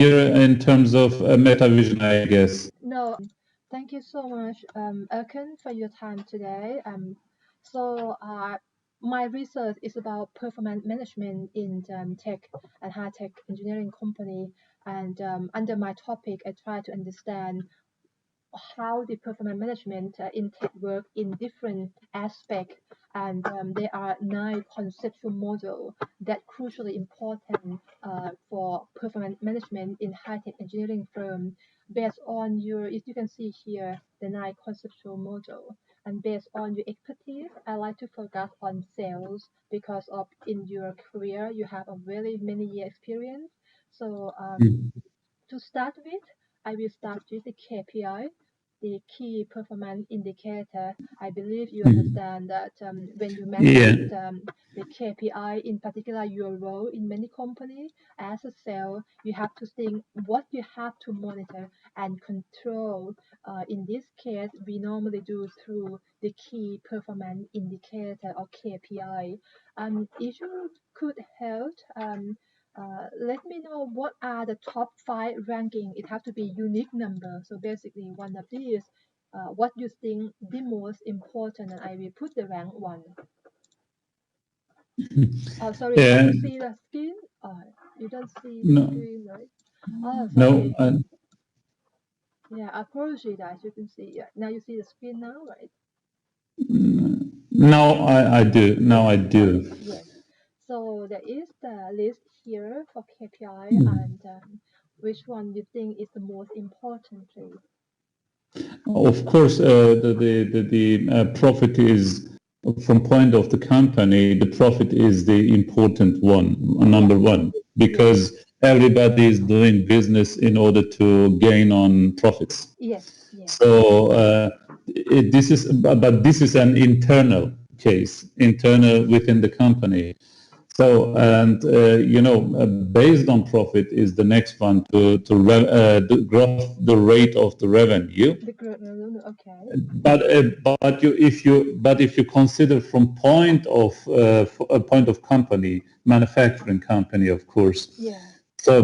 in terms of meta vision, I guess. No, thank you so much, Ercan, for your time today. So my research is about performance management in tech and high-tech engineering company. And under my topic, I try to understand how the performance management in tech work in different aspects. And there are 9 conceptual models that crucially important for performance management in high-tech engineering firm based on your, if you can see here, the 9 conceptual model. And based on your expertise, I like to focus on sales because of in your career, you have a very many year experience. So to start with, I will start with the KPI, the key performance indicator. I believe you understand that when you manage the KPI, in particular your role in many companies as a sales, you have to think what you have to monitor and control. In this case, we normally do through the key performance indicator or KPI. If you could help, let me know what are the top 5 ranking. It have to be unique number. So basically, one of these, what you think the most important, and I will put the rank 1. Oh, sorry, can you see the screen? You don't see the screen, right? Oh, sorry. No. Yeah, I apologize. You can see. Yeah, now you see the screen now, right? No, I do. Now I do. Yes. So there is the list here for KPI, and which one you think is the most important, please? Of course, the profit is, from point of the company, the profit is the important one, number one, because everybody is doing business in order to gain on profits. Yes. Yes. So this is an internal case, internal within the company. So, and based on profit is the next one to the growth, the rate of the revenue. The growth revenue, okay. But if you consider from point of company, manufacturing company, of course. Yeah. So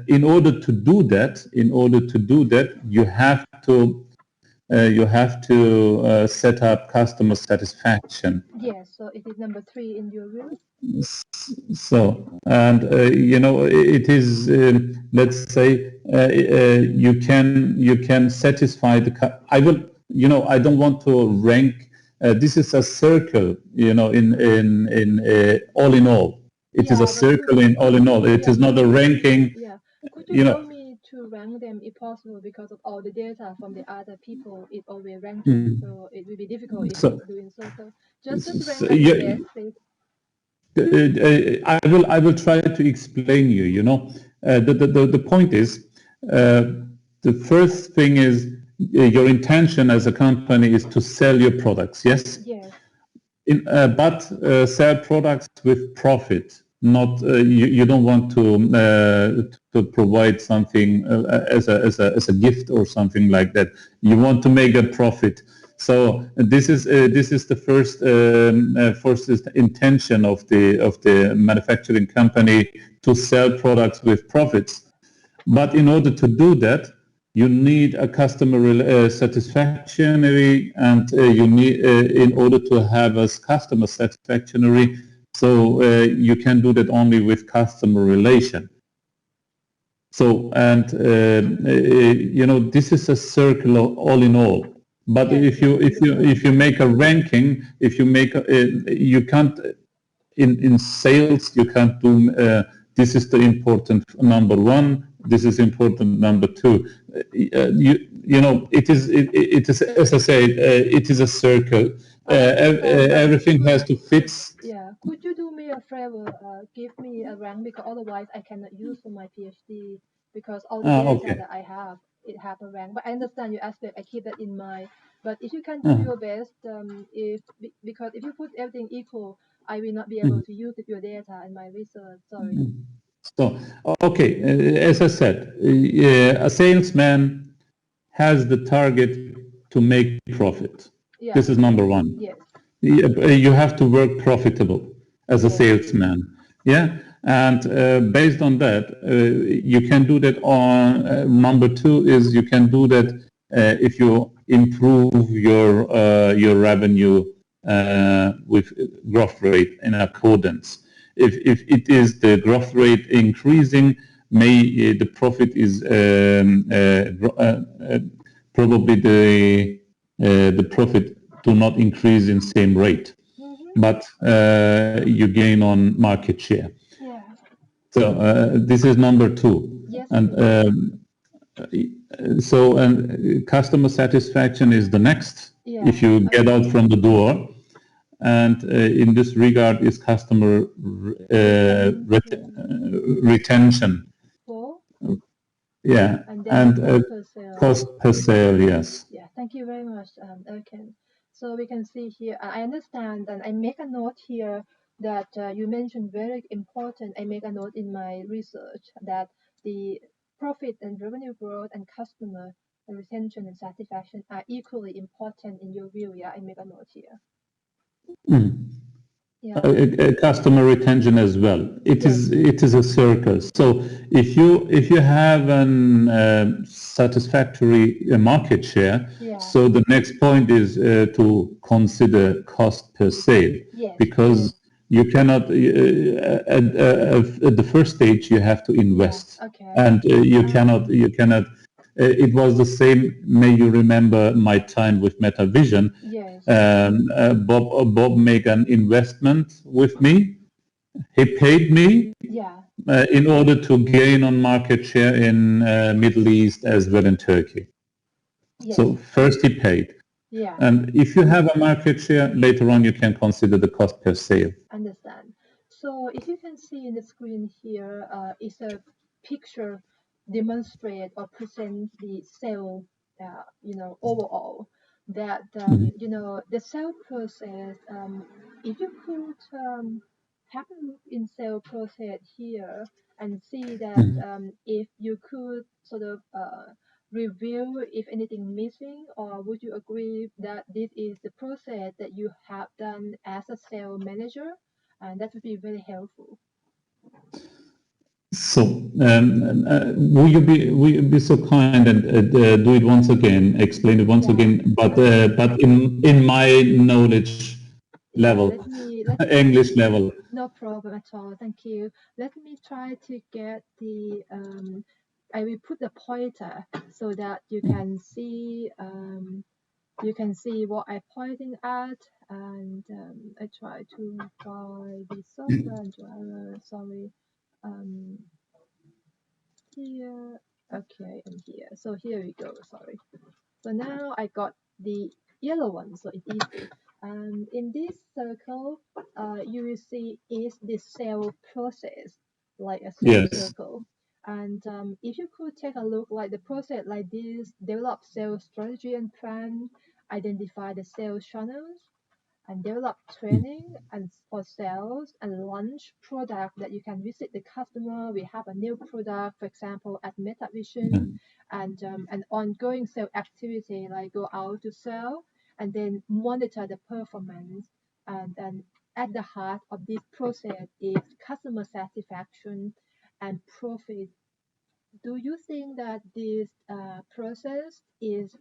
in order to do that, you have to set up customer satisfaction. Yes, so it is number 3 in your rule. So, and it is, let's say, you can satisfy the. I don't want to rank. This is a circle, in all in all. It is a circle in all in all. It is not a ranking. Yeah. Could you tell me to rank them if possible, because of all the data from the other people, it always ranking, so it will be difficult if it's doing so. So just rank them the best, please. I will try to explain you. The point is, the first thing is your intention as a company is to sell your products. Yes. Yes. But sell products with profit. Not you don't want to provide something as a gift or something like that. You want to make a profit. So this is the first intention of the manufacturing company, to sell products with profits. But in order to do that, you need a customer satisfactory, and you need in order to have a customer satisfactory. So you can do that only with customer relation. So, and this is a circle all in all. But if you make a ranking, you can't in sales, you can't do this is the important number 1. This is important number 2. It is as I say, it is a circle. Everything has to fit. Yeah. Could you do me a favor? Give me a rank, because otherwise I cannot use for my PhD, because all the data that I have, it have a rank. But I understand your aspect. I keep that in mind. But if you can do your best, because if you put everything equal, I will not be able to use your data in my research. Sorry. So, okay, as I said, a salesman has the target to make profit. Yeah. This is number 1. Yes. You have to work profitable as a salesman. Yeah. And based on that, you can do that on, number two is you can do that if you improve your revenue with growth rate in accordance. If it is the growth rate increasing, the profit is probably the profit do not increase in same rate, but you gain on market share. Yeah. So this is number two. Yes. And customer satisfaction is the next. Yeah. If you get out from the door, and in this regard is customer retention. Cool. Yeah, and cost per sale, yes. Yeah, thank you very much, Ercan. So we can see here, I understand, and I make a note here that you mentioned very important. I make a note in my research that the profit and revenue growth and customer retention and satisfaction are equally important in your view. Yeah, I make a note here. Yeah. Customer retention as well. It is a circle. So if you have an satisfactory market share, so the next point is to consider cost per sale, because you cannot at the first stage you have to invest, and you cannot. It was the same. May you remember my time with MetaVision. Yes. Bob made an investment with me. He paid me in order to gain on market share in Middle East as well in Turkey. Yes. So first he paid. Yeah. And if you have a market share, later on you can consider the cost per sale. Understand. So if you can see in the screen here, is a picture demonstrate or present the sale, overall, that, the sale process, if you could have a look in sale process here and see that if you could sort of review if anything missing, or would you agree that this is the process that you have done as a sales manager, and that would be very helpful. So, will you be so kind and do it once again, explain it once again, but in my knowledge level, English level. No problem at all. Thank you. Let me try to get the. I will put the pointer so that you can see. You can see what I'm pointing at, and I try to find the software and driver. Sorry. Here, okay, and here. So here we go. Sorry. So now I got the yellow one, so it's easy. And in this circle, you will see is the sale process, like a sales circle. And if you could take a look like the process like this: develop sales strategy and plan, identify the sales channels, and develop training and for sales, and launch product that you can visit the customer. We have a new product, for example, at MetaVision, and an ongoing sales activity like go out to sell, and then monitor the performance. And then at the heart of this process is customer satisfaction and profit. Do you think that this process is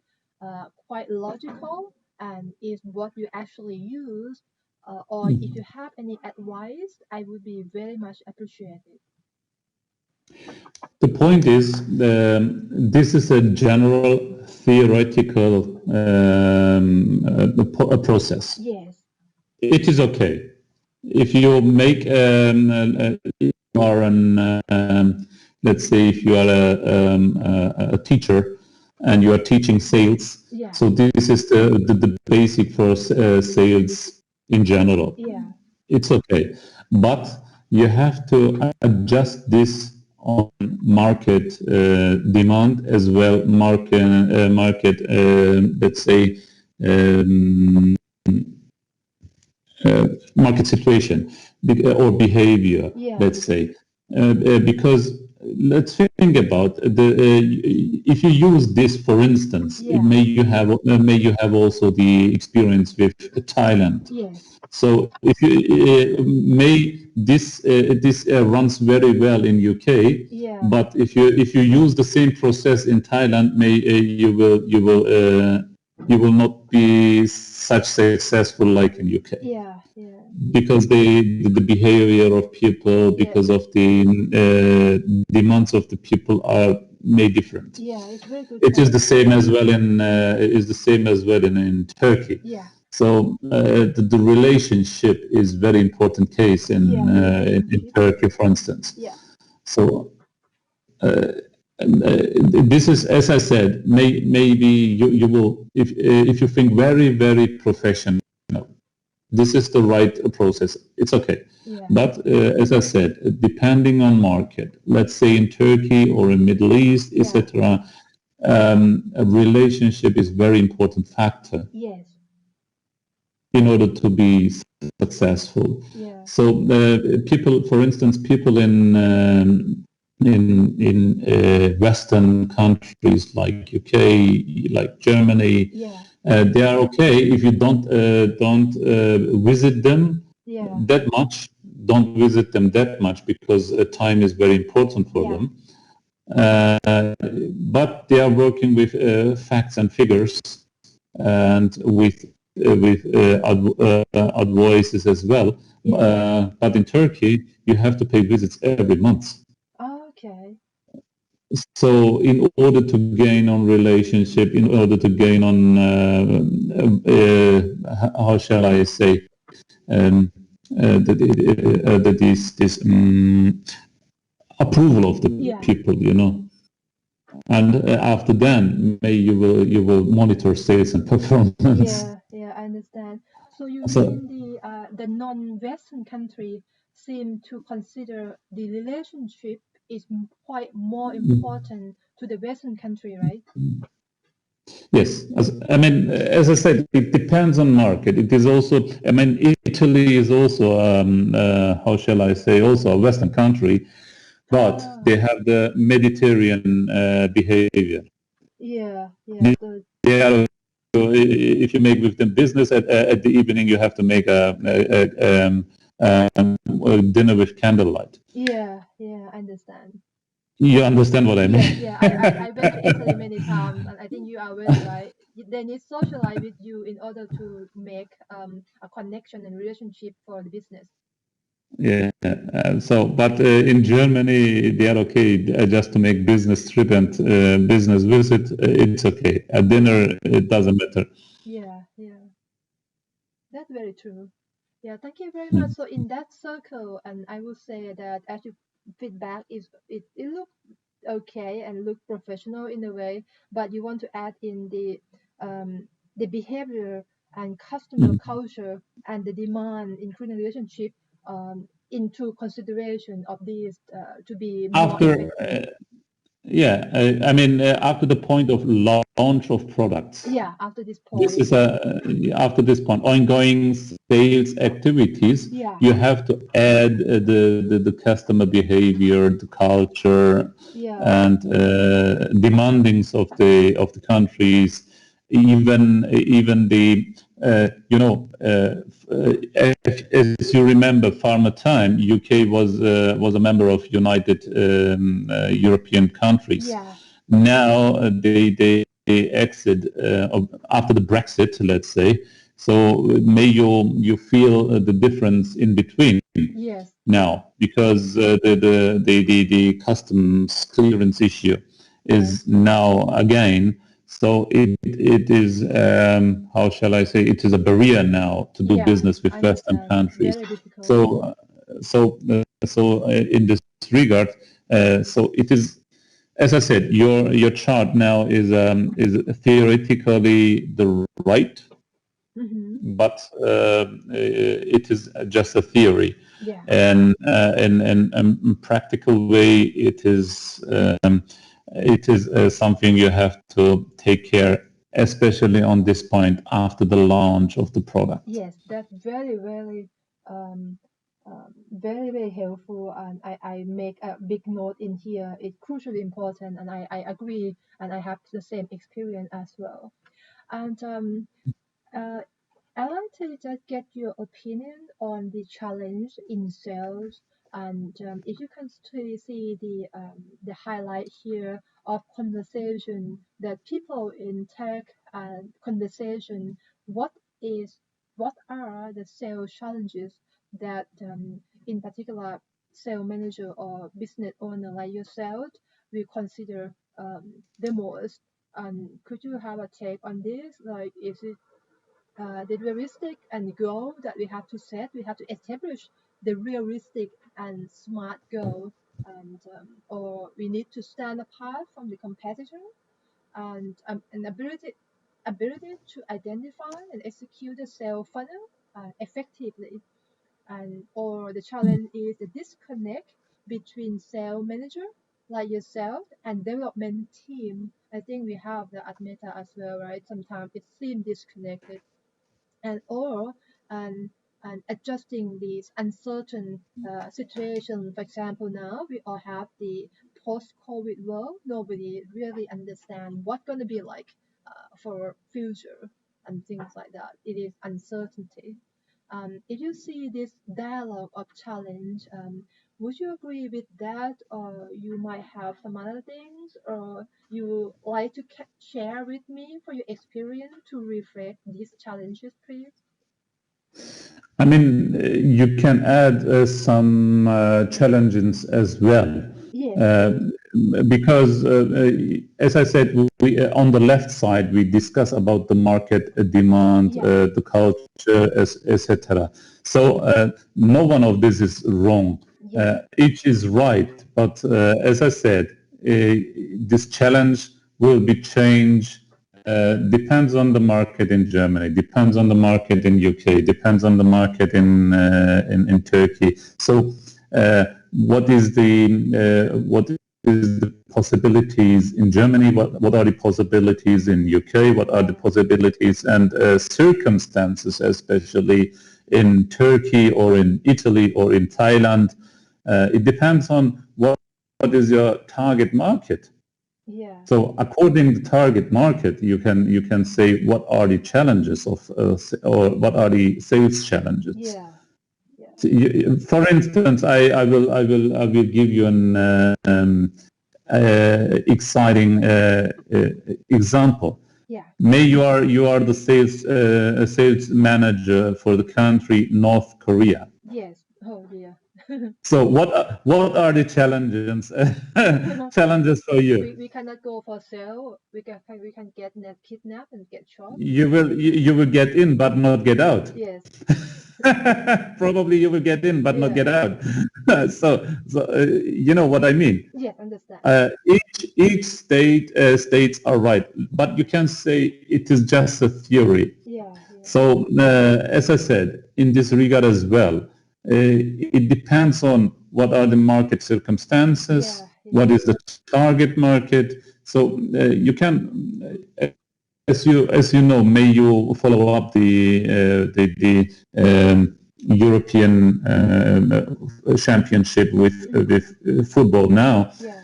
quite logical and is what you actually use? Or if you have any advice, I would be very much appreciated. The point is, this is a general theoretical process. Yes. It is okay. If you make, you are an, let's say if you are a teacher and you are teaching sales, so this is the basic for sales in general. Yeah. It's okay. But you have to adjust this on market demand as well, market let's say, market situation or behavior, let's say, because let's think about if you use this, for instance, may you have also the experience with Thailand. Yes. So if you this runs very well in UK. Yeah. But if you use the same process in Thailand, you will not be such successful like in UK. Yeah. Yeah. Because the behavior of people, because of the demands of the people are made different. Yeah, it's very good. It is the same as well in Turkey. Yeah. So the relationship is very important case in Turkey, for instance. Yeah. So this is, as I said, maybe you will, if you think very professional, this is the right process. It's okay. Yeah. But as I said, depending on market, let's say in Turkey or in Middle East, etc., a relationship is very important factor. Yes. In order to be successful. Yeah. So people, for instance, people in Western countries like UK, like Germany, they are okay if you don't visit them that much. Don't visit them that much because time is very important for them. But they are working with facts and figures and with advices as well. But in Turkey, you have to pay visits every month. Okay. So in order to gain on relationship, in order to gain on, how shall I say, this approval of the people, and after then, you will monitor sales and performance. Yeah, I understand. So you mean the non-Western country seem to consider the relationship is quite more important to the Western country, right? Yes, as I said, it depends on market. It is also, Italy is also, how shall I say, also a Western country, but they have the Mediterranean behavior. Yeah. They are, if you make with them business at the evening, you have to make a dinner with candlelight. Yeah, I understand. You understand what I mean? Yeah. I went to Italy many times, and I think you are very right. They need socialize with you in order to make a connection and relationship for the business. Yeah. But in Germany, they are okay just to make business trip and business visit. It's okay. At dinner, it doesn't matter. Yeah. That's very true. Yeah, thank you very much. So in that circle, and I will say that as your feedback is it look okay and look professional in a way, but you want to add in the behavior and customer culture and the demand, including relationship, into consideration of these to be more effective. After the point of launch of products. Yeah, after this This point. is after this point, ongoing sales activities. Yeah. You have to add the customer behavior, the culture, and demandings of the countries, even the as you remember, former time, UK was a member of United European countries. Yeah. Now they exit after the Brexit, let's say. So may you feel the difference in between. Yes. Now, because the customs clearance issue is now again. So it is, how shall I say, it is a barrier now to do business with Western countries. So in this regard, so it is, as I said, your chart now is theoretically the right, but it is just a theory. Yeah. And in practical way, it is something you have to take care, especially on this point after the launch of the product. Yes, that's very very helpful, and I make a big note in here. It's crucially important, and I agree, and I have the same experience as well. And I'd like to just get your opinion on the challenge in sales, and if you can see the highlight here of conversation that people in tech and conversation, what is what are the sales challenges that in particular sales manager or business owner like yourself we consider the most. Could you have a take on this? Like, is it the realistic and goal that we have to set? We have to establish the realistic and smart goal, and or we need to stand apart from the competitor, and an ability to identify and execute the sales funnel effectively, and or the challenge is the disconnect between sales manager like yourself and development team. I think we have that at Meta as well, right? Sometimes it seems disconnected, and or and and adjusting these uncertain situation. For example, now we all have the post-COVID world. Nobody really understand what's going to be like for future and things like that. It is uncertainty. If you see this dialogue of challenge, would you agree with that, or you might have some other things, or you like to share with me for your experience to reflect these challenges, please? I mean, you can add some challenges as well, Yes, uh, because, as I said, on the left side we discuss about the market demand, yeah, the culture, etc. So no one of this is wrong. yes, Each is right, but as I said, this challenge will be changed. Depends on the market in Germany, depends on the market in UK, depends on the market in Turkey. So, what is the possibilities in Germany? What are the possibilities in UK? What are the possibilities and circumstances, especially in Turkey or in Italy or in Thailand? It depends on what is your target market. yeah, So according to target market, you can say what are the challenges of or what are the sales challenges. yeah, yeah, So for instance, I will give you an exciting example. yeah, May you are the sales manager for the country North Korea. yes. Oh dear. So what are the challenges challenges for you? We cannot go for sale. We can get net kidnapped and get shot. You will get in but not get out. Yes. Probably you will get in but not Yeah. get out. So you know what I mean. Yes. Understand. Each states are right, but you can say it is just a theory. Yeah. Yeah. So as I said, in this regard as well, it depends on what are the market circumstances, Yeah. what Yeah. is the target market. So you can, as you know, may you follow up the European championship with football now. Yeah.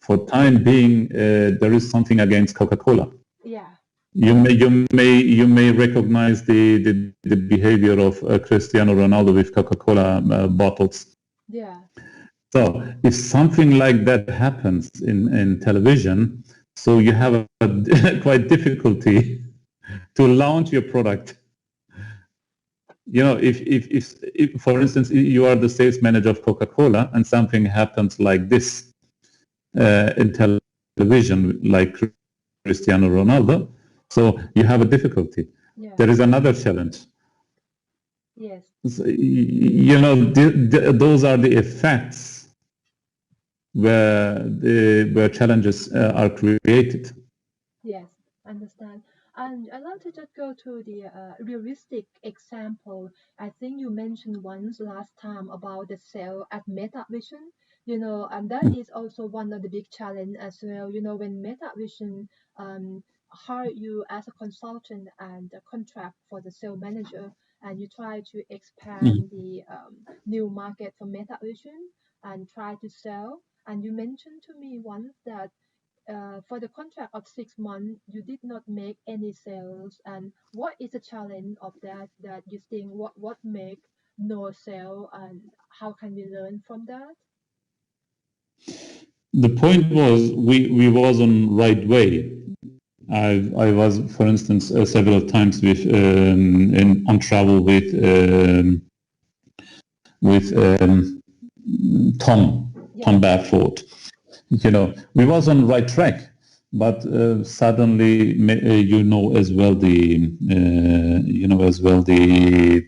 For time being, there is something against Coca-Cola. Yeah. You may recognize the behavior of Cristiano Ronaldo with Coca-Cola bottles. Yeah. So if something like that happens in television, so you have a quite difficulty to launch your product. You know, if for instance you are the sales manager of Coca-Cola and something happens like this in television, like Cristiano Ronaldo, so you have a difficulty. Yeah. There is another challenge. Yes. So, you know, those are the effects where challenges are created. Yes, understand. And I'd like to just go to the realistic example. I think you mentioned once last time about the sale at Meta Vision, and that is also one of the big challenge as well. When Meta Vision hire you as a consultant and a contract for the sale manager, and you try to expand the new market for Meta Vision and try to sell. And you mentioned to me once that for the contract of 6 months, you did not make any sales. And what is the challenge of that you think what make no sale, and how can we learn from that? The point was we was on right way. I was, for instance, several times on travel with Tom Badford. We was on the right track, but suddenly, as well the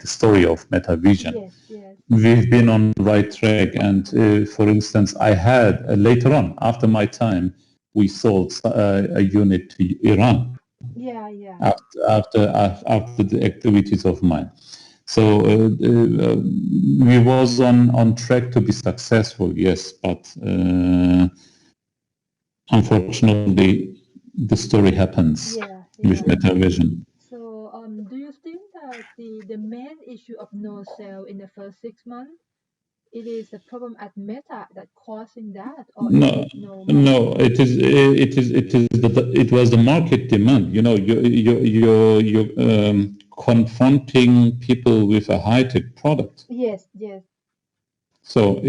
story of MetaVision. Yes, yes. We've been on the right track, and for instance, I had later on, after my time, we sold a unit to Iran. Yeah, yeah. After the activities of mine. So we was on track to be successful, yes, but unfortunately, the story happens with MetaVision. So, do you think that the main issue of no sale in the first 6 months, it is the problem at Meta that causing that, or No, is it no? it was the market demand. You're confronting people with a high-tech product. Yes, yes. So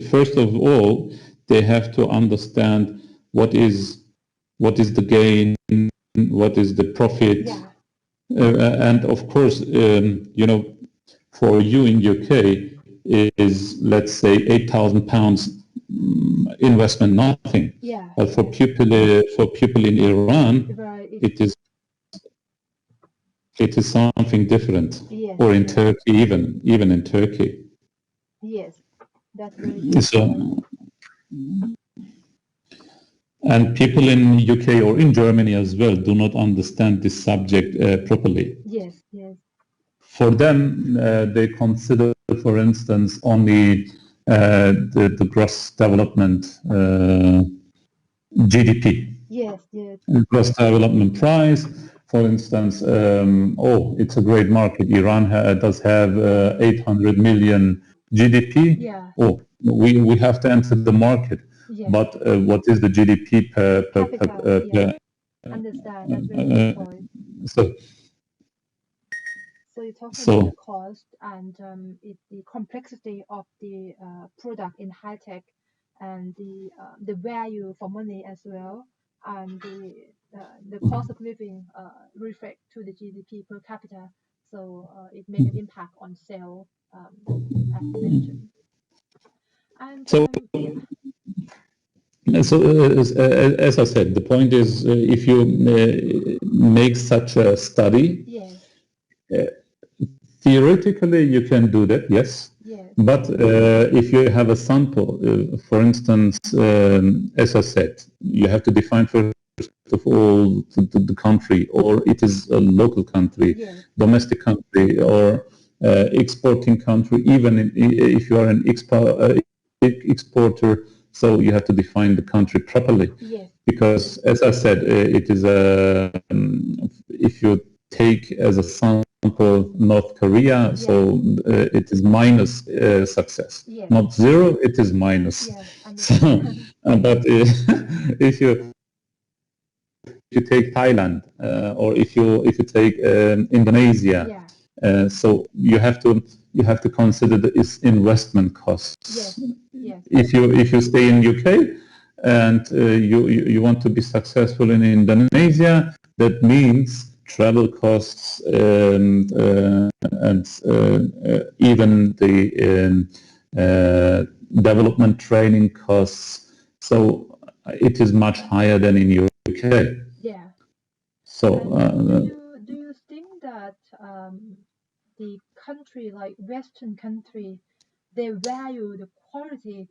first of all, they have to understand what is the gain, what is the profit, and of course, for you in UK is, let's say, £8,000 investment nothing. Yeah. But for people in Iran, it is something different. Yes, or in Turkey, even in Turkey. Yes, that's very different. And people in UK or in Germany as well do not understand this subject properly. Yes, yes. For them, they consider, for instance, only the gross development GDP. Yes, yes. Gross development price. For instance, it's a great market. Iran does have 800 million GDP. Yeah. Oh, we have to enter the market. Yes. But what is the GDP per Understand. That's very good point. So you're talking about the cost and the complexity of the product in high tech, and the value for money as well, and the cost of living reflect to the GDP per capita. So it makes an impact on sale, as you mentioned. And So, as I said, the point is, if you make such a study, theoretically you can do that, yes. But if you have a sample, for instance, as I said, you have to define first of all the country, or it is a local country, domestic country, or exporting country, even if you are an exporter. So you have to define the country properly, because, as I said, it is if you take as a sample North Korea, so it is minus success, not zero. It is minus. So, but if you take Thailand, or if you take Indonesia, so you have to consider the investment costs. If you stay in UK and you want to be successful in Indonesia, that means travel costs and even the development training costs. So it is much higher than in UK. Yeah. So do you think that the country, like Western country, they value the quality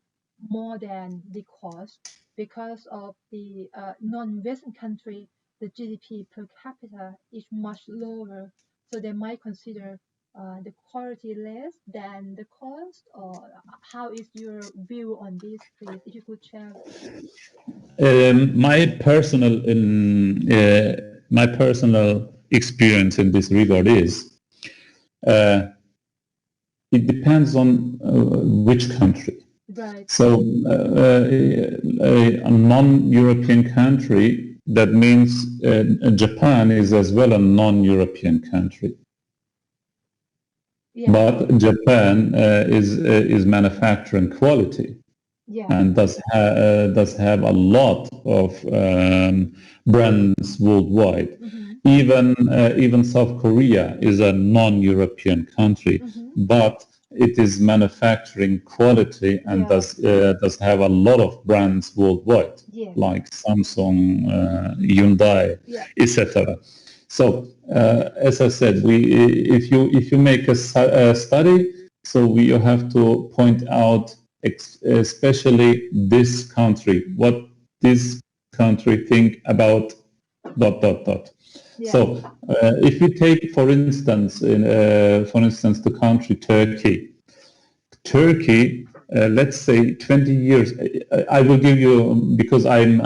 more than the cost, because of the non-Western country, the GDP per capita is much lower, so they might consider the quality less than the cost? Or how is your view on this, please, if you could share? My personal experience in this regard is it depends on which country. Right. So a non-European country, that means Japan is as well a non-European country. Yeah. But Japan is manufacturing quality. Yeah. And does have a lot of brands worldwide. Even South Korea is a non-European country, but it is manufacturing quality and does have a lot of brands worldwide, like Samsung, Hyundai, etc. So as I said, if you make a study, so we have to point out especially this country, what this country think about ... So if we take, for instance, the country Turkey, let's say 20 years. I will give you, because I'm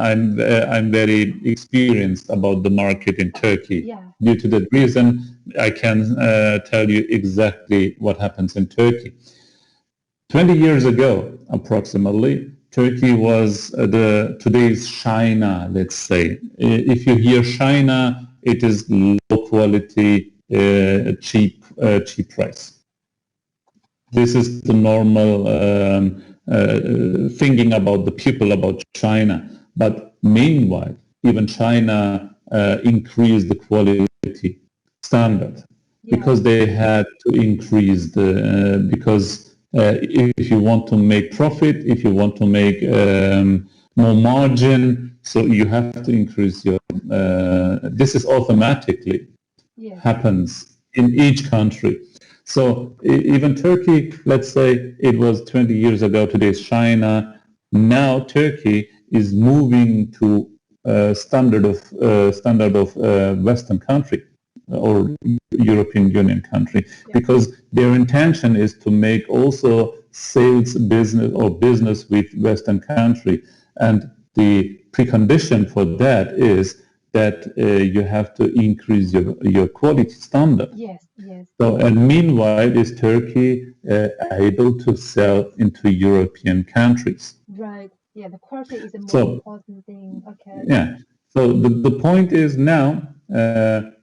very experienced about the market in Turkey. Due to that reason, I can tell you exactly what happens in Turkey. 20 years ago, approximately, Turkey was today's China, let's say. If you hear China, it is low quality, cheap price. This is the normal thinking about the people about China. But meanwhile, even China increased the quality standard because they had to increase because if you want to make profit, if you want to make more margin, so you have to increase your. This is automatically happens in each country. So even Turkey, let's say it was 20 years ago, today's China. Now Turkey is moving to standard of Western country or European Union country, because their intention is to make also sales business or business with Western country, and the precondition for that is that you have to increase your quality standard. So, and meanwhile, is Turkey able to sell into European countries? Right. Yeah, the quality is the most important thing. Okay. Yeah. So the point is now,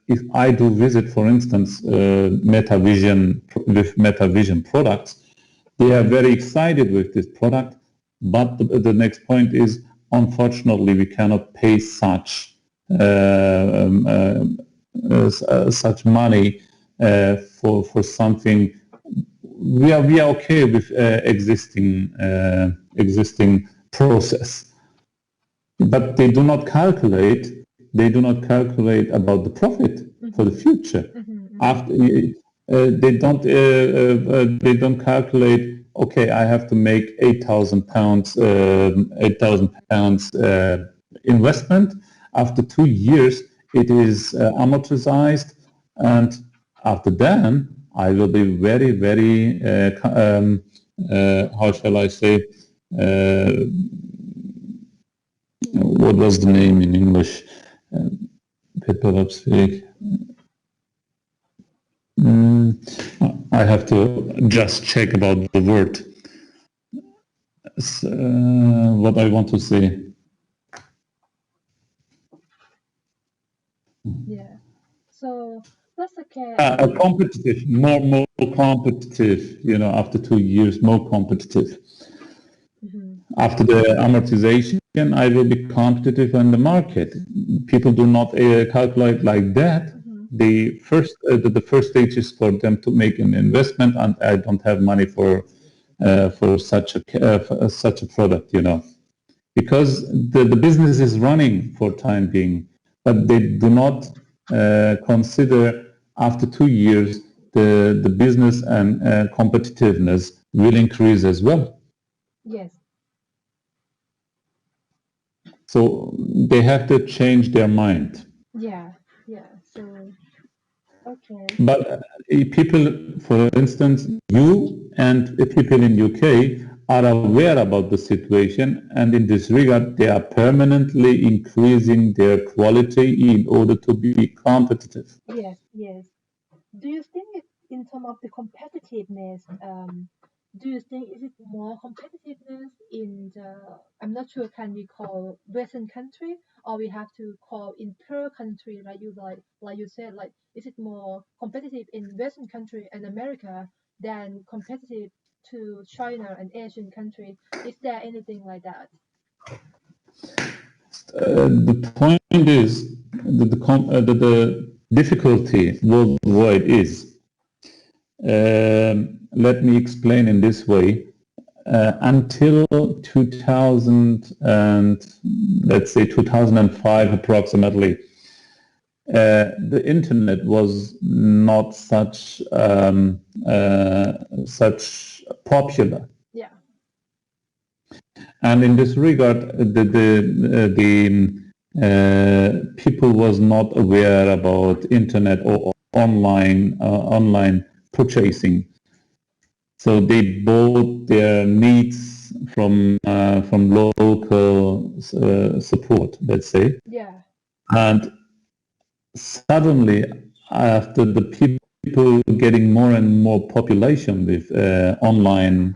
if I do visit, for instance, MetaVision products, they are very excited with this product. But the next point is, unfortunately, we cannot pay such money for something. We are okay with existing process. But they do not calculate. They do not calculate about the profit for the future. After they don't calculate. Okay, I have to make £8,000 investment. After 2 years, it is amortized, and after then, I will be very, very. How shall I say? What was the name in English? I have to just check about the word. What I want to say. Yeah. So that's okay. Competitive, more competitive. After 2 years, more competitive. After the amortization, I will be competitive in the market. People do not calculate like that. The first stage is for them to make an investment, and I don't have money for such a product, because the business is running for time being, but they do not consider after 2 years the business and competitiveness will increase as well. Yes. So they have to change their mind. Yeah. So, okay. But people, for instance, you and people in UK are aware about the situation, and in this regard, they are permanently increasing their quality in order to be competitive. Yes. Do you think in terms of the competitiveness, do you think is it more competitiveness in the, I'm not sure, can we call Western country, or we have to call in per country, like you said, like is it more competitive in Western country and America than competitive to China and Asian country? Is there anything like that? The point is that the difficulty worldwide is, let me explain in this way. Until 2000 and let's say 2005 approximately, the internet was not such popular. Yeah. And in this regard, the people was not aware about internet or online purchasing. So they bought their needs from local support, let's say. Yeah. And suddenly, after the people getting more and more population with online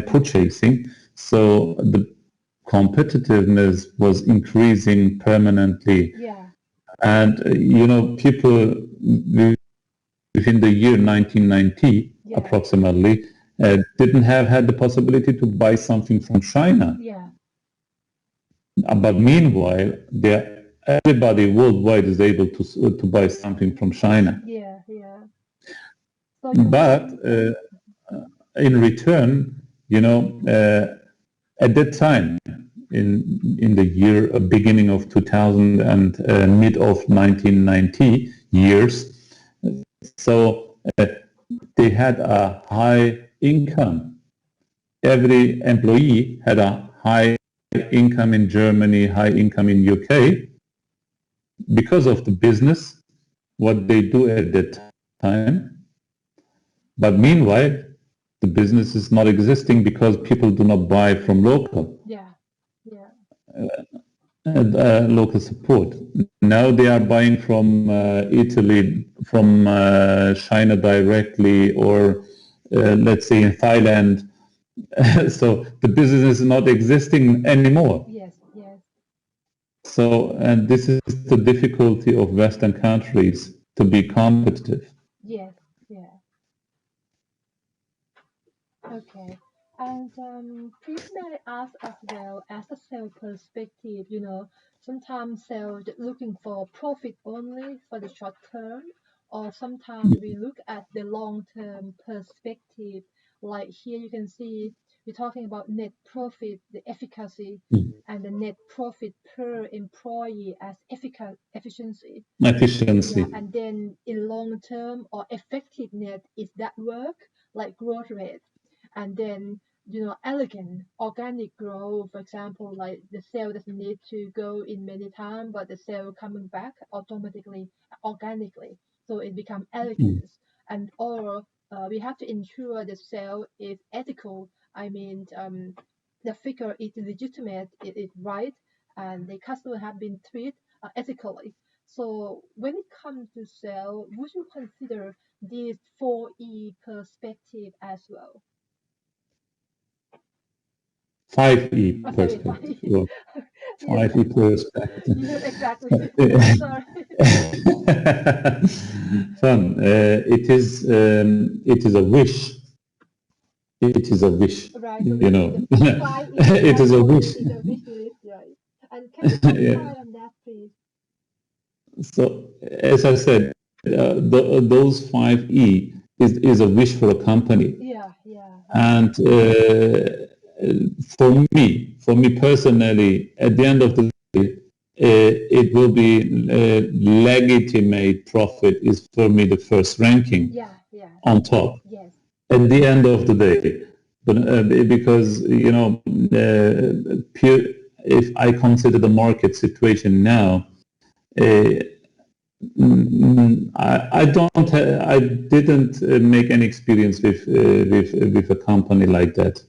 purchasing, so the competitiveness was increasing permanently. Yeah. And people within the year 1990 Yeah. approximately didn't have had the possibility to buy something from China. Yeah. But meanwhile, everybody worldwide is able to buy something from China. Yeah. Yeah. So But in return, at that time, in the year beginning of 2000 and mid of 1990 years, so they had a high income. Every employee had a high income in Germany, high income in UK, because of the business, what they do at that time. But meanwhile, the business is not existing because people do not buy from local. Yeah. Yeah. Local support. Now they are buying from Italy, from China directly, or let's say in Thailand. So the business is not existing anymore. Yes. Yes. So, and this is the difficulty of Western countries to be competitive. Yes. Yeah. Okay. And please may I ask as well, as a sales perspective, sometimes sales looking for profit only for the short term, or sometimes we look at the long-term perspective. Like here you can see we're talking about net profit, the efficacy, and the net profit per employee as efficiency. Efficiency. Yeah, and then in long term or effectiveness is that work, like growth rate, and then elegant organic growth, for example, like the cell doesn't need to go in many time, but the cell coming back automatically, organically, so it become elegance. And or we have to ensure the cell is ethical. I mean, the figure is legitimate, it is right, and the customer have been treated ethically. So when it comes to sell, would you consider this 4E perspective as well? 5E Oh, sorry, perspective. Or yes, 5E perspective. yes, exactly. Sorry. Fun. It is a wish. It is a wish. Right, so the 5E It is a wish. is a wish list, right? And can you quantify on that, please? So, as I said, those 5E is a wish for a company. Yeah, yeah. And for me personally, at the end of the day, it will be legitimate profit is for me the first ranking Yeah, yeah. on top Yes. at the end of the day. But because if I consider the market situation now, I didn't make any experience with a company like that,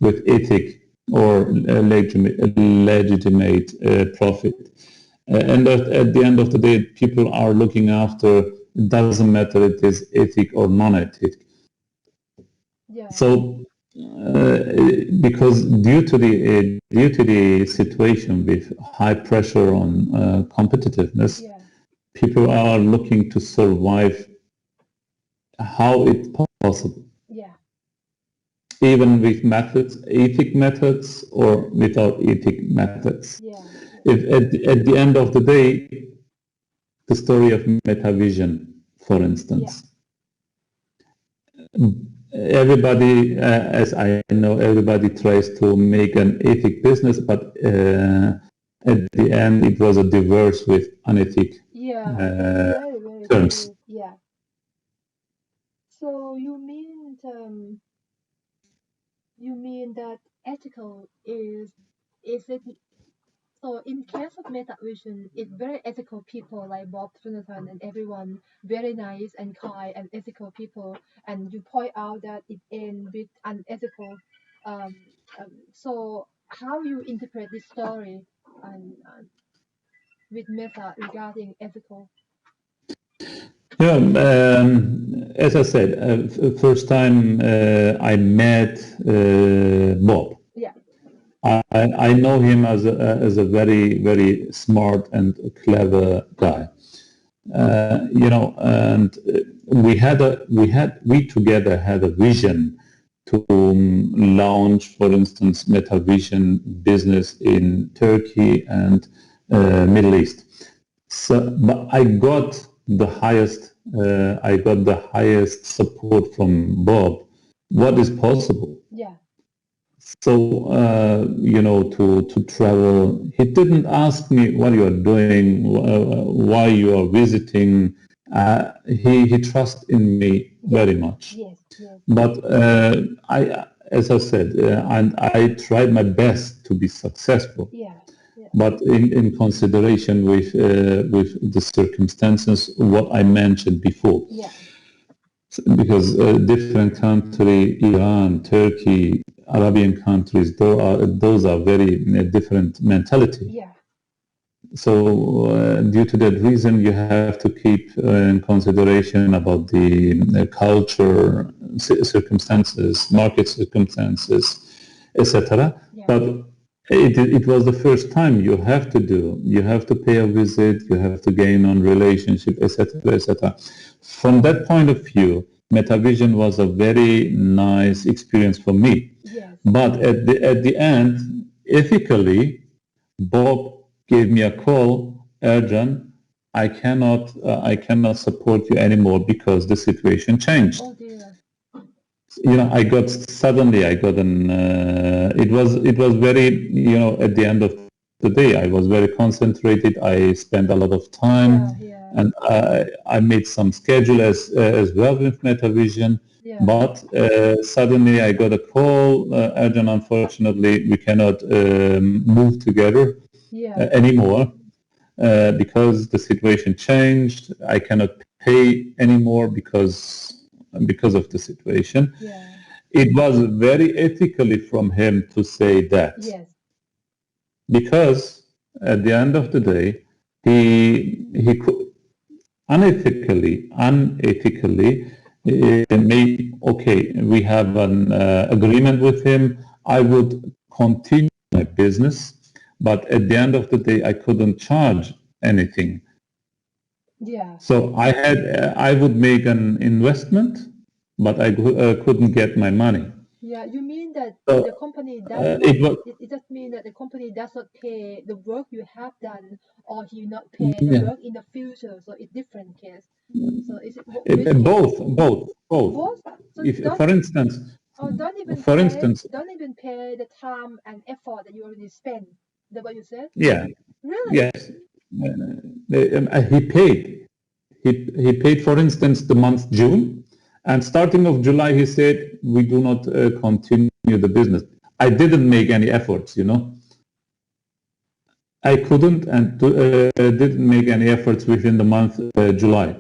with ethic or legitimate profit. And at the end of the day, people are looking after. It doesn't matter if it is ethic or non-ethic. Yeah. So because due to the situation with high pressure on competitiveness, Yeah. people are looking to survive how it's possible, Yeah. even with methods, ethic methods, or without ethic methods. Yeah. If at the end of the day, the story of MetaVision, for instance, everybody, as I know, everybody tries to make an ethic business, but at the end, it was a diverse with unethic Yeah. Very, very terms. true. Yeah. So you mean that ethical is it so in case of MetaVision, it's very ethical people like Bob Jonathan and everyone, very nice and kind and ethical people, and you point out that it ends with unethical. Um, so how you interpret this story with Meta regarding ethical? Yeah, as I said, first time I met Bob. Yeah. I know him as a very, very smart and clever guy. And we together had a vision to launch, for instance, MetaVision business in Turkey and Middle East. So, but I got the highest support from Bob. What is possible? Yeah. So, to travel, he didn't ask me what you are doing, why you are visiting. He trusts in me very much. Yes. Yes. But as I said, and I tried my best to be successful. Yeah. Yeah. But in consideration with the circumstances, what I mentioned before. Yeah. Because different country, Iran, Turkey, Arabian countries, those are very different mentality. Yeah. So due to that reason, you have to keep in consideration about the culture, circumstances, market circumstances, etc. Yeah. But it was the first time you have to do. You have to pay a visit. You have to gain on relationship, etc., etc. From that point of view, MetaVision was a very nice experience for me. Yes. But at the end, ethically, Bob gave me a call, Ercan, I cannot support you anymore because the situation changed. Oh dear. I got an. It was very, at the end of the day, I was very concentrated. I spent a lot of time, Yeah. and I made some schedule as well with MetaVision. Yeah. But suddenly I got a call, Ercan, unfortunately, we cannot move together Yeah. anymore because the situation changed. I cannot pay anymore because of the situation. Yeah. It was very ethically from him to say that. Yes. Because at the end of the day, he could unethically made, okay, we have an agreement with him. I would continue my business, but at the end of the day, I couldn't charge anything. Yeah. So I would make an investment, but I couldn't get my money. Yeah, you mean that So the company does not, it was it just mean that the company does not pay the work you have done, or he not pay the yeah, work in the future, so it's different case. So is it which case? both. Both? So If don't, for instance, or for instance, don't even pay the time and effort that you already spent. Is that what you said? yeah, Really? yes, he paid. He paid, for instance, the month June, and starting of July, he said, we do not continue the business. I didn't make any efforts, I couldn't and didn't make any efforts within the month July.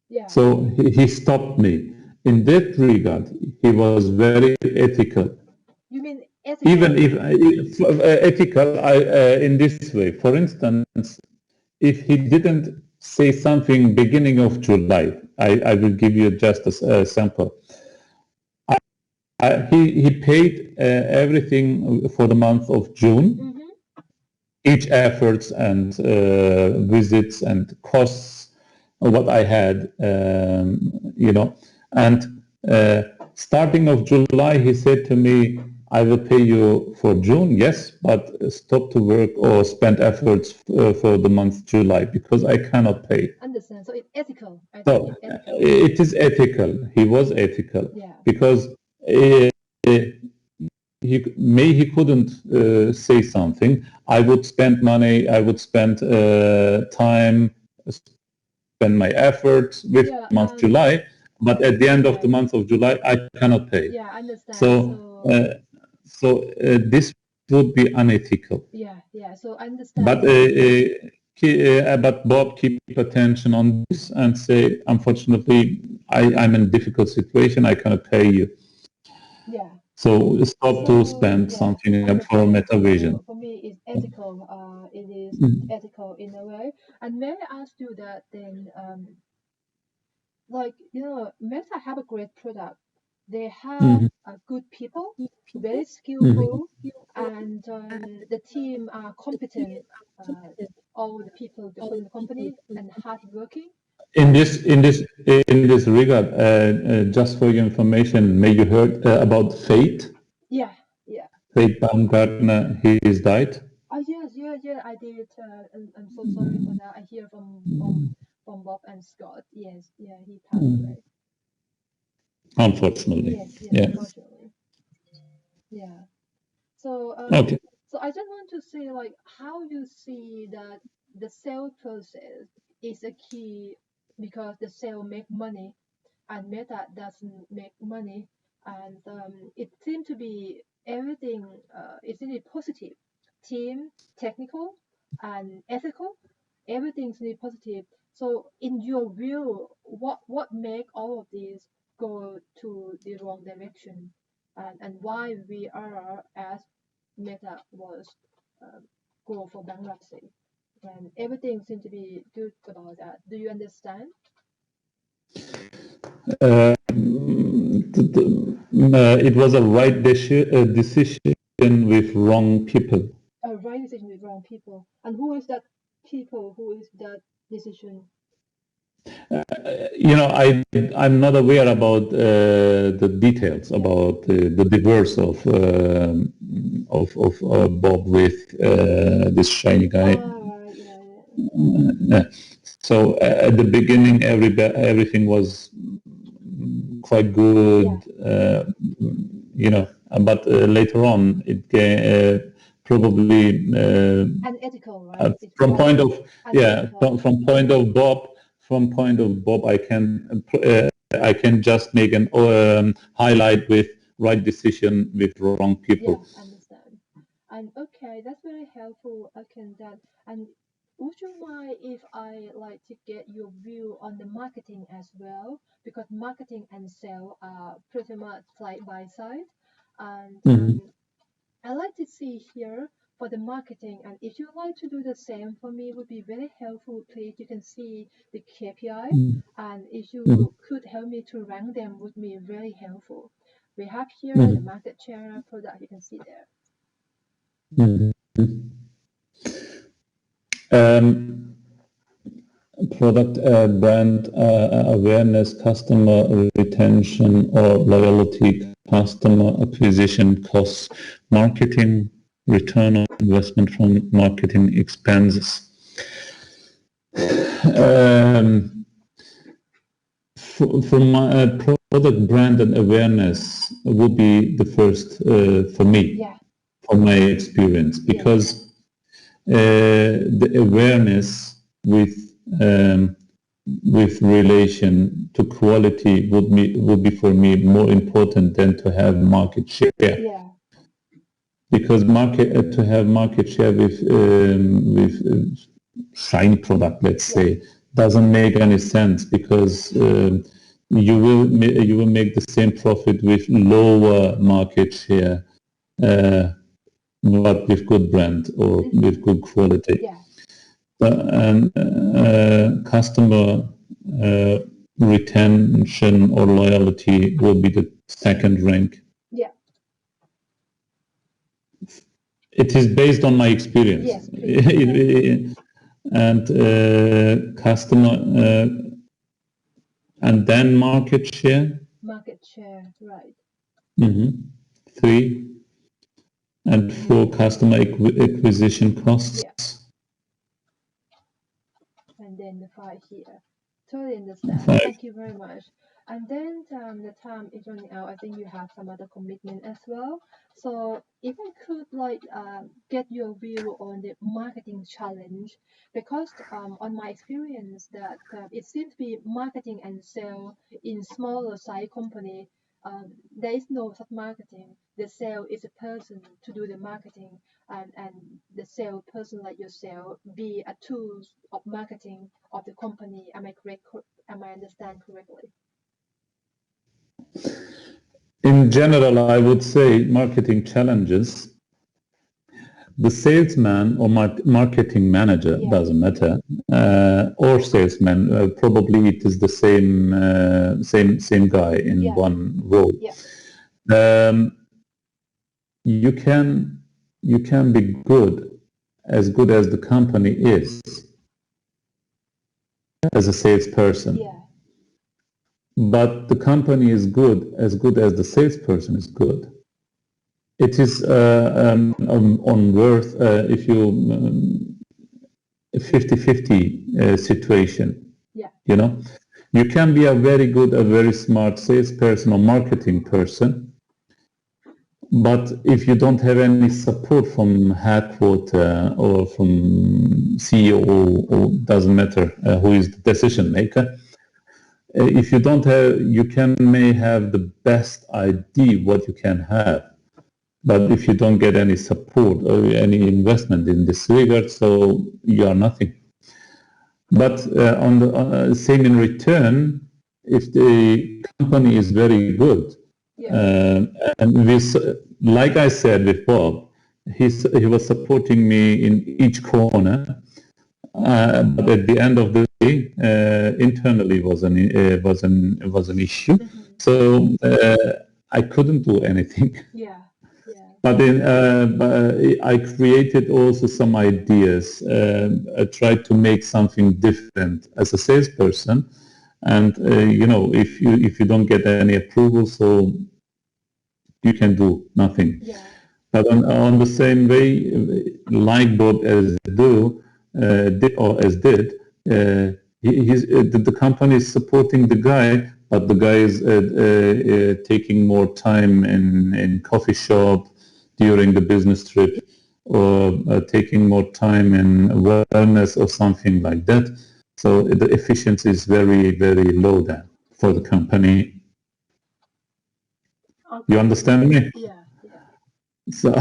Yeah. So he stopped me. In that regard, he was very ethical. You mean ethical? Even if ethical, in this way. For instance, if he didn't say something beginning of July, I will give you just a sample. he paid everything for the month of June, each efforts and visits and costs, what I had, and starting of July, he said to me, I will pay you for June, yes, but stop to work or spend efforts for the month July because I cannot pay. Understand. So it's ethical. I So think it's ethical. it is ethical. He was ethical because he couldn't say something. I would spend money. I would spend time, spend my efforts with month July, but at the end of the month of July, I cannot pay. Yeah, I understand. So this would be unethical. Yeah. So I understand. But Bob keep attention on this and say, unfortunately, I'm in a difficult situation. I cannot pay you. Yeah. So stop to spend something for MetaVision. For me, it's ethical. It is ethical in a way. And may I ask you that then, Meta have a great product. They have good people, very skillful, and the team are competent. All the people from the company and hardworking. In this regard, just for your information, may you heard about Fate? Yeah. Fate Baumgartner, he died. Yes, I did. I'm so sorry for that. I hear from Bob and Scott. Yes, he passed away. Unfortunately. Yes, unfortunately. Yeah. So okay. So I just want to say like how you see that the sale process is a key because the sale make money and Meta doesn't make money, and it seems to be everything is really positive. Team, technical, and ethical, everything's really positive. So, in your view, what make all of these go to the wrong direction, and why we are as Meta was go for bankruptcy when everything seems to be good about that? Do you understand? It was a right decision with wrong people. A right decision with wrong people. And who is that people? Who is that decision? I'm not aware about the details about the divorce of Bob with this shiny guy. So at the beginning, everything was quite good, but later on it probably unethical, right? From point of Bob, I can just make an highlight with right decision with wrong people. Yeah, understand. And okay, that's very helpful. I can that. And would you mind if I like to get your view on the marketing as well? Because marketing and sale are pretty much side by side. And I like to see here for the marketing, and if you'd like to do the same for me, would be very helpful. Please, you can see the KPI, and if you could help me to rank them, would be very helpful. We have here the market share product. You can see there. Product brand awareness, customer retention or loyalty, customer acquisition costs, marketing, return on investment from marketing expenses. For my product brand and awareness would be the first for me, from my experience, because the awareness with relation to quality would be for me more important than to have market share. Because to have market share with shiny product, let's say, doesn't make any sense, because you will make the same profit with lower market share, but with good brand or with good quality. And customer retention or loyalty will be the second rank. It is based on my experience. Yes, please. And customer, and then market share. Market share, right. 3, and 4, customer acquisition costs. Yeah. And then the 5 here. Totally understand. 5. Thank you very much. And then the time is running out. I think you have some other commitment as well. So if I could get your view on the marketing challenge, because on my experience that it seems to be marketing and sale in smaller size company. There is no such marketing. The sale is a person to do the marketing, and the sale person like yourself be a tool of marketing of the company. Am I correct? Am I understand correctly? In general, I would say marketing challenges. The salesman or marketing manager, Yeah. doesn't matter, or salesman. Probably it is the same guy in Yeah. one role. Yeah. You can be good as the company is as a salesperson. Yeah. But the company is good as the salesperson is good. It is on worth if you 50-50 situation. Yeah. You know, you can be a very smart salesperson or marketing person, but if you don't have any support from headquarters or from CEO, or doesn't matter who is the decision maker, if you don't have, you may have the best idea what you can have, but if you don't get any support or any investment in this regard, so you are nothing. But on the same in return, if the company is very good, and like I said before, he was supporting me in each corner, but at the end of the day, internally was an issue. So I couldn't do anything. Yeah. Yeah. But then I created also some ideas. I tried to make something different as a salesperson, and if you don't get any approval, so you can do nothing. Yeah. But on the same way, like both as did, the company is supporting the guy, but the guy is taking more time in coffee shop during the business trip, or taking more time in wellness or something like that. So the efficiency is very low there for the company. Okay. You understand me? Yeah. Yeah. So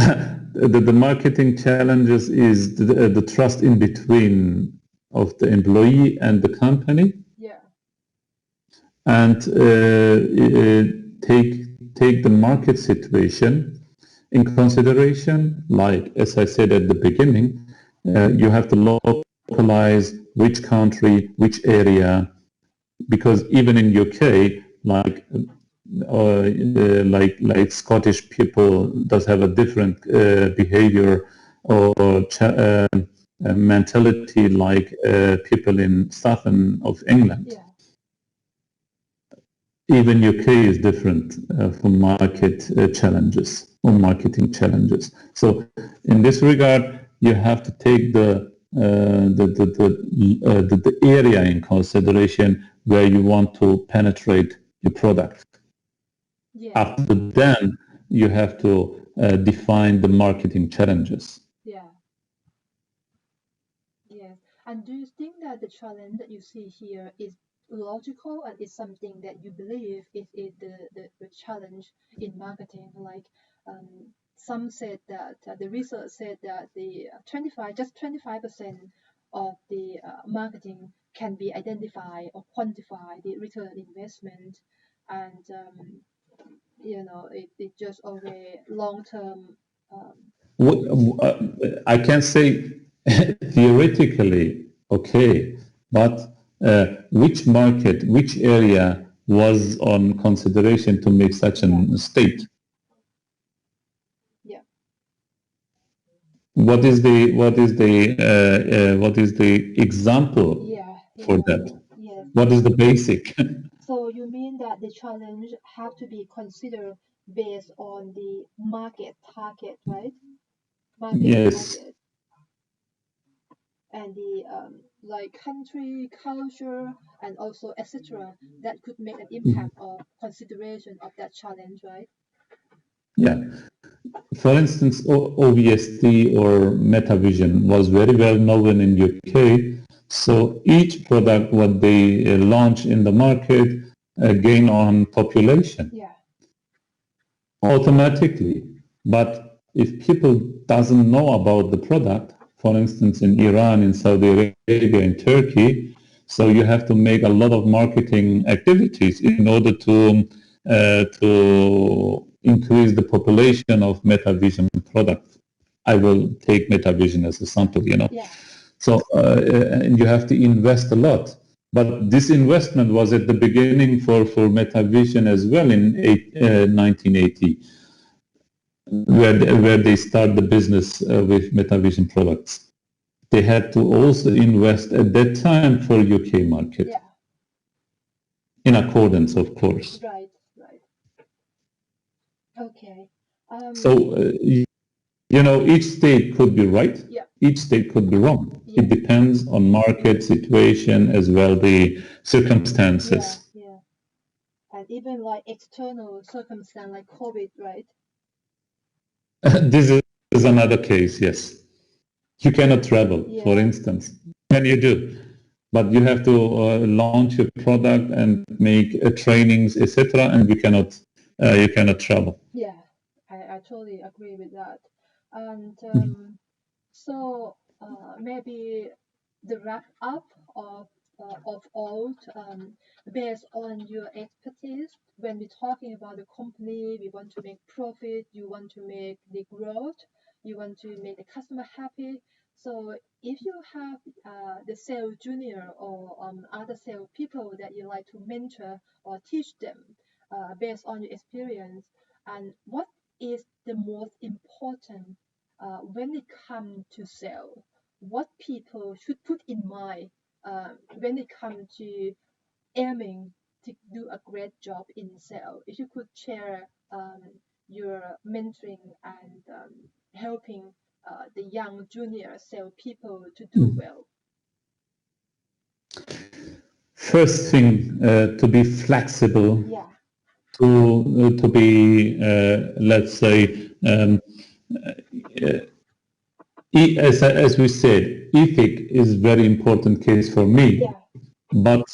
the marketing challenges is the trust in between of the employee and the company. Yeah. And take the market situation in consideration. Like as I said at the beginning, you have to localize which country, which area, because even in UK, like Scottish people does have a different behavior or mentality like people in southern of England. Yeah. Even UK is different from market challenges or marketing challenges. So in this regard, you have to take the area in consideration where you want to penetrate your product. Yeah. After then, you have to define the marketing challenges. Yeah. Yes. And do you think that the challenge that you see here is logical and is something that you believe is the challenge in marketing? Like some said that the research said that the 25% of the marketing can be identified or quantify the return investment, and it just always long term. I can say theoretically, okay, but which market, which area was on consideration to make such a state? Yeah. what is the example for that? Yes. What is the basic? So you mean that the challenge have to be considered based on the market target, right? Market Yes. target and the like country, culture, and also etc. that could make an impact or consideration of that challenge, right? Yeah. For instance, OVST or MetaVision was very well known in UK. So each product what they launch in the market gain on population Yeah. automatically. But if people doesn't know about the product, for instance, in Iran, in Saudi Arabia, in Turkey, so you have to make a lot of marketing activities in order to increase the population of MetaVision products. I will take MetaVision as a sample, Yeah. So and you have to invest a lot. But this investment was at the beginning for MetaVision as well in 1980, where they start the business with MetaVision products. They had to also invest at that time for UK market, Yeah. in accordance, of course. Right. Right. Okay. So, each state could be right, Yeah. each state could be wrong. Yeah. It depends on market situation as well, the circumstances. Yeah. Yeah. And even like external circumstance like COVID, right? This is another case, yes. You cannot travel, for Yeah. instance. Can you do? But you have to launch a product and make trainings, etc., and you cannot travel. Yeah. I totally agree with that. And so maybe the wrap up of all based on your expertise when we're talking about the company, we want to make profit, you want to make the growth, you want to make the customer happy. So if you have the sales junior or other sales people that you like to mentor or teach them based on your experience, and what is the most important when it comes to sale, what people should put in mind when it comes to aiming to do a great job in sale. If you could share your mentoring and helping the young junior sale people to do well. First thing, to be flexible, Yeah. to be, let's say, as we said, ethic is very important case for me. Yeah. But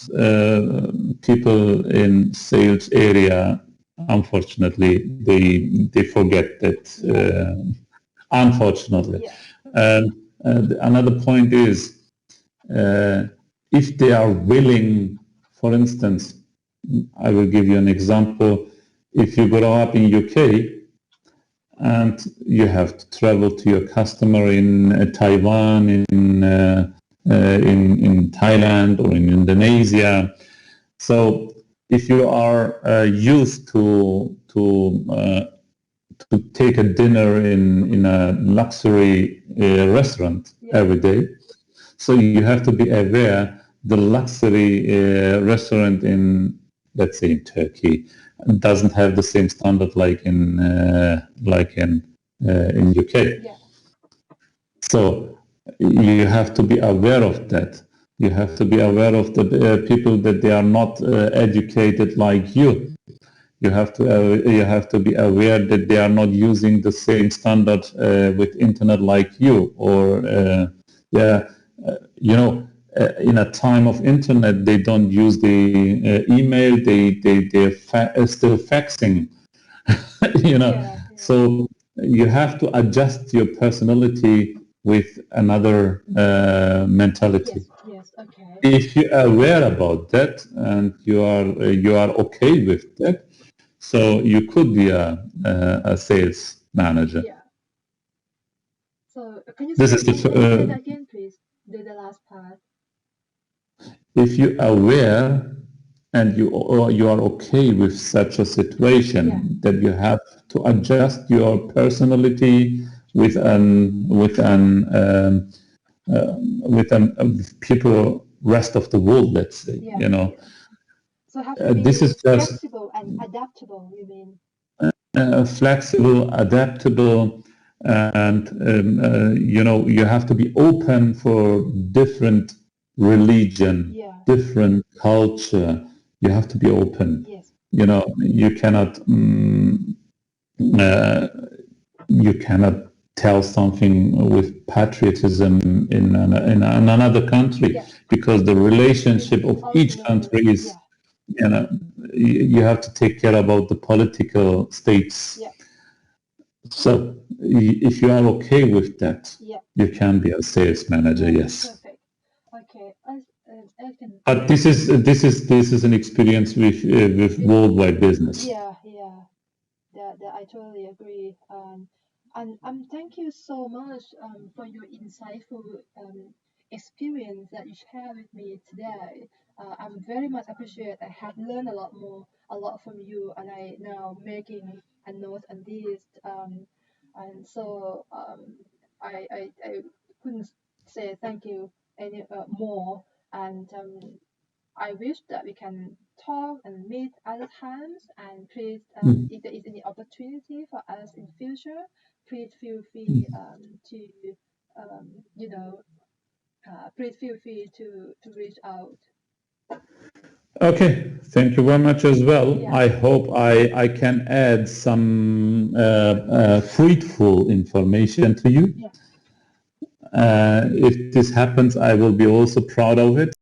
people in sales area, unfortunately, they forget that. Unfortunately, Yeah. and another point is if they are willing. For instance, I will give you an example. If you grow up in UK and you have to travel to your customer in Taiwan, in Thailand or in Indonesia. So if you are used to take a dinner in a luxury restaurant every day, so you have to be aware the luxury restaurant in, let's say, in Turkey doesn't have the same standard like in UK. Yeah. So you have to be aware of that. You have to be aware of the people that they are not educated like you. You have to be aware that they are not using the same standard with internet like you, or in a time of internet they don't use the email. They're still faxing. Yeah. So you have to adjust your personality with another mentality. Yes. Okay. If you are aware about that and you are okay with that, so you could be a sales manager. Yeah. So can you This say, is can you say that again, please? The last part. if you are aware and you are okay with such a situation, that you have to adjust your personality with people rest of the world, let's say, Yeah, you know. yeah. So have to be This is just flexible and adaptable, you mean? flexible, adaptable, and you know, you have to be open for different religion, Yeah. different culture. You have to be open. Yes. You know, you cannot tell something with patriotism in another country, Yeah. because the relationship of each country is, yeah. you know, you have to take care about the political states. Yeah. So if you are okay with that, Yeah. you can be a sales manager. Yeah, Yes. perfect. Okay. Ercan, But this is an experience with worldwide business. yeah, yeah. I totally agree. And thank you so much for your insightful experience that you shared with me today. I'm very much appreciate. I have learned a lot from you, and I now making a note on this. And so I couldn't say thank you any more. And I wish that we can talk and meet other times. And please, if there is any opportunity for us in future, please feel free to, you know, please feel free to reach out. Okay, thank you very much as well. Yeah. I hope I can add some fruitful information to you. Yeah. If this happens, I will be also proud of it.